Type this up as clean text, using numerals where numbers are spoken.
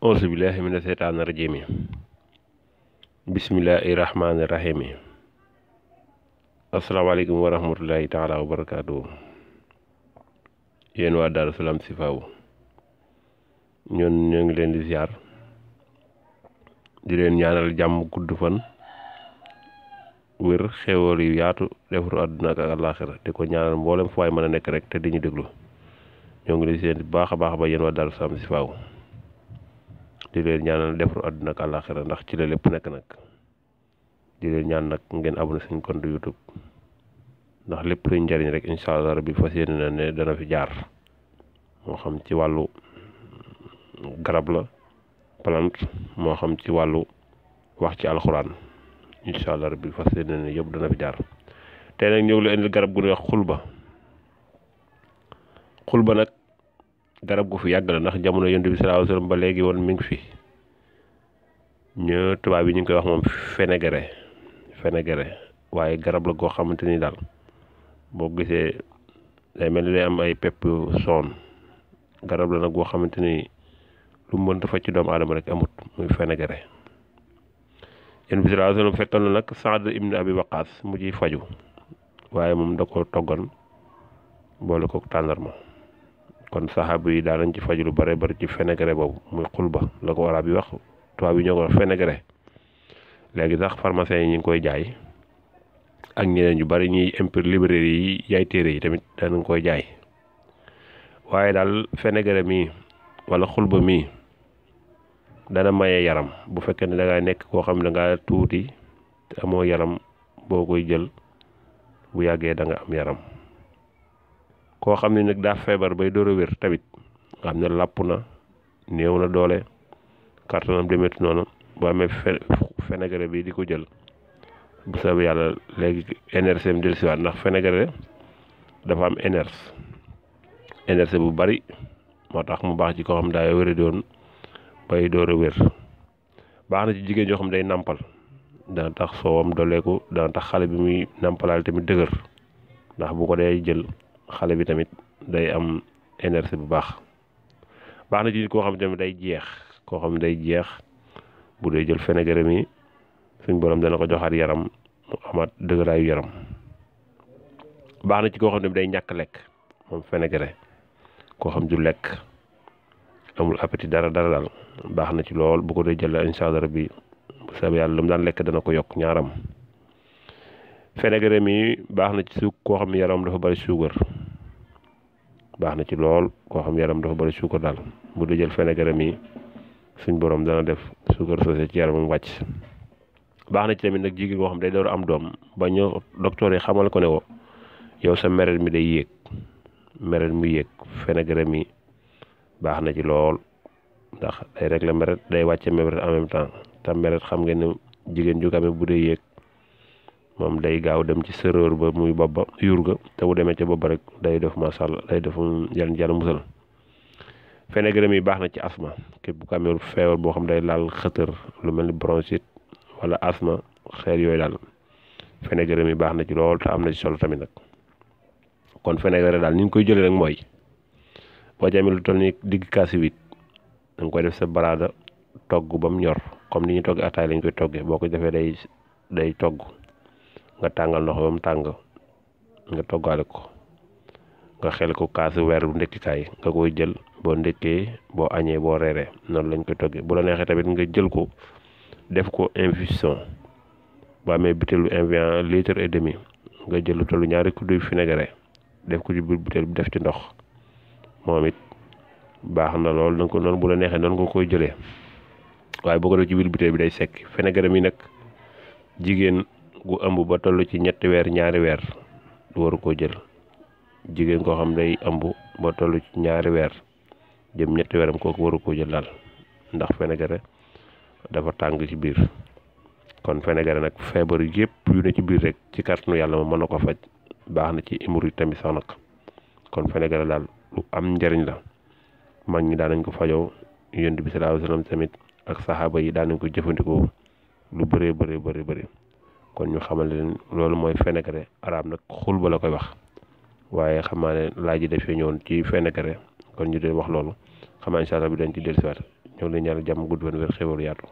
auzu billahi mina seytaani rajiim bismillahi rahmaani rahiim asalaamaaleykum wa rahmatullahi taala wa barakaatu. Yéen waa Daaru Salaam Sifaawu ñoo ngi leen di ziar di leen ñaanal jàmm, gudd fan, wér, xéwal yu yaatu, defaru àdduna ak àllaaxira di ko ñaanal mboolem fu waay mën a nekk rek te di ñu déglu. ñoo ngi leen di seen baax a baax ba yéen waa Daaru Salaam Sifaawu di leen ñaanal defaru àdduna ak àllaaxira ndax ci la lépp nekk nag. di leen ñaan nag ngeen abonné suñu compte YouTube ndax lépp luñ njariñ rek incha allah rabbi fas yéene na ne dana fi jaar, moo xam ci wàllu garab la plante, moo xam ci wàllu wax ci alxuraan, incha allah rabbi fas yéene ne yëpp dana fi jaar. tey nag ñëw la indil garab gu ñuy wax xulba nag garab gu fi yàgg la ndax jamono yonent bi sallallahu alayhi wasallam ba léegi woon mi ngi fi. ñu tubaab yi ñu ngi koy wax moom fenegré waaye garab la goo xamante ni daal boo gisee day mel ni day am ay pepp soon. garab la nag goo xamante ni lu mu mënta faj ci doomu aadama rek amut, muy fenegré. yonent bi sallallahu alayhi wasallam fekkoon na nag Saad ibn Abi Waqaas mu ciy faju, waaye moom da ko toggan boole ko tàndarma. kon saxaaba yi daanañ ci faju lu bare bari ci fenegré boobu, muy xulba la ko arab yi wax, tubaab yi ñoo ko wax fenegré. léegi sax pharmacien yi ñu ngi koy jaay ak ñeneen yu bari, ñuy imprimé librairie yi jaay téere yi tamit danañ koy jaay. waaye daal fenegré mii wala xulba mii dana maye yaram bu fekkee ne da ngaa nekk koo xam ne da ngaa tuuti te amoo yaram, boo koy jël bu yàggee da nga am yaram. koo xam ne nag daa feebar bay door a wér tamit, nga xam ne làpp na, néew na doole, kàttanam demetu noonu, boo amee fenegré bi di ko jël bu soobee yàlla léegi énergie am dellusiwaat, ndax fenegré dafa am énergie bu bari, moo tax mu baax ci koo xam daa wéra doon bay door a wér. baax na ci jigéen ñoo xam day nàmpal, dana tax soowam doleeku, dana tax xale bi muy nàmpalaal tamit dëgër, ndax bu ko dee jël xale bi tamit day am énergie bu baax. baax na ci koo xam tamit day jeex, koo xam day jeex bu dee jël fenegré mi suñ borom dana ko joxaat yaram, mu amaat dëgëraayu yaram. baax na ci koo xam ne day ñàkk lekk, moom fenegré, koo xam du lekk, amul appétit dara daal, baax na ci lool bu ko dee jël incha allah rabbi bu soobee yàlla lu mu daan lekk dana ko yokk ñaaram. fenegré mi baax na ci koo xam ne yaram dafa bari suukar, baax na ci lool koo xam yaram dafa bari suukar daal, bu dee jël fenegré mi suñ borom dana def suukar soosé ci yaramam wàcc. baax na ci tamit nag jigéen koo xam day door am doom ba ñëw docteur yi xamal ko ne wo yow sa meret mi day yéeg, meret mu yéeg, fenegré mi baax na ci lool ndax day régler meret, day wàcce meret en même temps. te meret xam ngeen ne jigéen ju kame bu dee yéeg moom day gaaw dem ci sërër ba muy bopp ba yuur ga, te bu demee ca bopp rek day def masha Allah, day def yàlla musal. fenegré mi baax na ci asma, képp ku amee feebar boo xam day laal xëtër, lu mel ni bronchite wala asma, xeer yooyu daal fenegré mi baax na ci lool te am na ci solo tamit nag. kon fenegré daal ni ñu koy jëlee rek mooy boo jamee lu toll ni digg kaasi wit da nga koy def sa baraada togg ba mu ñor, comme ni ñu togg ataay lañ koy toggee. boo ko defee day togg, nga tàngal ndox ba mu tàng, nga toggaale ko, nga xel ko kaasu weer bu ndekkikaay nga koy jël boo ndekkee, boo añee, boo reeree, noonu lañ koy toggee. bu la neexee tamit nga jël ko def ko infusion, boo amee butéelu Evian litre et demi nga jël lu tollu ñaari kuddu fenegré def ko ci biir butéel bi, def ci ndox, moom it baax na lool. donc noonu bu la neexee noonu nga koy jëlee, waaye boo ko def ci biir butéel bi day sekk. fenegré mi nag jigéen gu ëmb ba toll ci ñetti weer, ñaari weer du waru koo jël. jigéen koo xam day ëmb ba toll ci ñaari weer jëm ñetti weeram kooku waru koo jël daal, ndax fenegré dafa tàng ci biir. kon fenegré nag feebar yëpp yu ne ci biir rek ci kàttanu yàlla moom mën na ko faj. baax na ci hémorroïde tamit sax nag. kon fenegré daal lu am njariñ la, mag ñi daan nañ ko fajoo, yonent bi sallallahu alayhi wasallam tamit ak saxaaba yi daan nañ ko jëfandikoo lu bëree bëri. kon ñu xamal leen loolu mooy fenegré. arab nag xulba la koy wax, waaye xam naa ne laaj yi dafee ñëwoon ci fenegré, kon ñu dee wax loolu. xam naa incha allah bi dañ ci dellusiwaat. ñoo ngi leen ñaanal jàmm gudd fan wér xéwal yaatu